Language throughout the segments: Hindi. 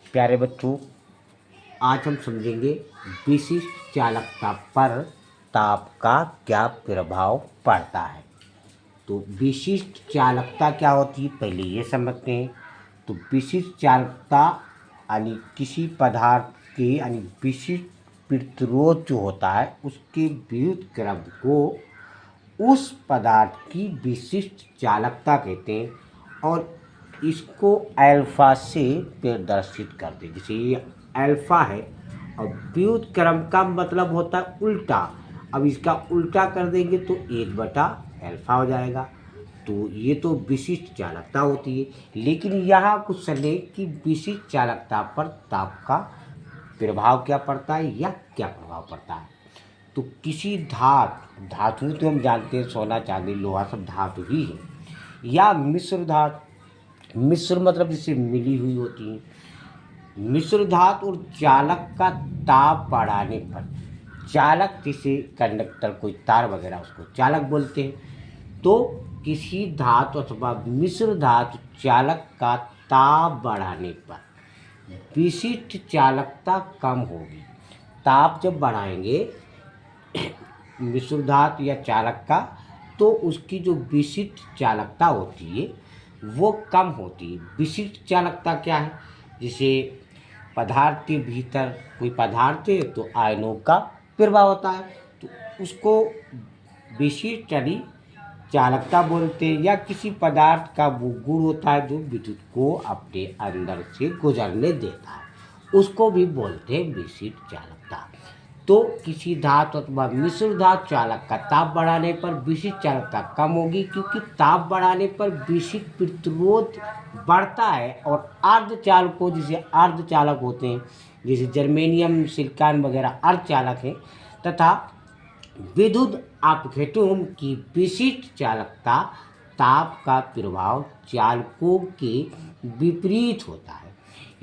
प्यारे बच्चों, आज हम समझेंगे विशिष्ट चालकता पर ताप का क्या प्रभाव पड़ता है। तो विशिष्ट चालकता क्या होती है, पहले ये समझते हैं। तो विशिष्ट चालकता यानी किसी पदार्थ के यानी विशिष्ट प्रतिरोध जो होता है उसके विद्युत क्रम को उस पदार्थ की विशिष्ट चालकता कहते हैं और इसको अल्फा से प्रदर्शित करते हैं। जैसे ये अल्फा है और विद्युत क्रम का मतलब होता है उल्टा। अब इसका उल्टा कर देंगे तो 1/अल्फा हो जाएगा। तो ये तो विशिष्ट चालकता होती है। लेकिन यहाँ कुछ समझे कि विशिष्ट चालकता पर ताप का प्रभाव क्या पड़ता है या क्या प्रभाव पड़ता है। तो किसी धातु तो हम जानते हैं सोना चांदी लोहा सब धातु ही है, या मिश्र धातु। मिश्र मतलब जिसे मिली हुई होती है। मिश्र धातु और चालक का ताप बढ़ाने पर, चालक जिसे कंडक्टर कोई तार वगैरह उसको चालक बोलते हैं। तो किसी धातु अथवा मिश्र धातु चालक का ताप बढ़ाने पर विशिष्ट चालकता कम होगी। ताप जब बढ़ाएंगे मिश्र धातु या चालक का, तो उसकी जो विशिष्ट चालकता होती है वो कम होती है। विशिष्ट चालकता क्या है, जैसे पदार्थ के भीतर कोई पदार्थ है तो आयनों का प्रभाव होता है, तो उसको विशिष्ट यानी चालकता बोलते हैं। या किसी पदार्थ का वो गुण होता है जो विद्युत को अपने अंदर से गुजरने देता है, उसको भी बोलते हैं विशिष्ट चालकता। तो किसी धातु अथवा मिश्र धातु चालक का ताप बढ़ाने पर विशिष्ट चालकता कम होगी, क्योंकि ताप बढ़ाने पर विशिष्ट प्रतिरोध बढ़ता है। और अर्धचालकों जिसे अर्धचालक होते हैं, जैसे जर्मेनियम सिलिकॉन वगैरह अर्धचालक हैं, तथा विद्युत अपघटनों की विशिष्ट चालकता ताप का प्रभाव चालकों के विपरीत होता है।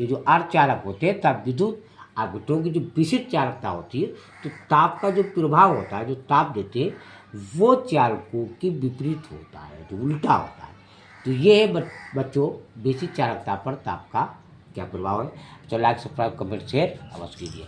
ये जो अर्धचालक होते हैं तब विद्युत अपघटनों की जो विशिष्ट चालकता होती है, तो ताप का जो प्रभाव होता है, जो ताप देते हैं वो चालकों के विपरीत होता है, जो उल्टा होता है। तो ये है बच्चों विशिष्ट चालकता पर ताप का क्या प्रभाव है। तो लाइक सब्सक्राइब कमेंट शेयर अवश्य कीजिए।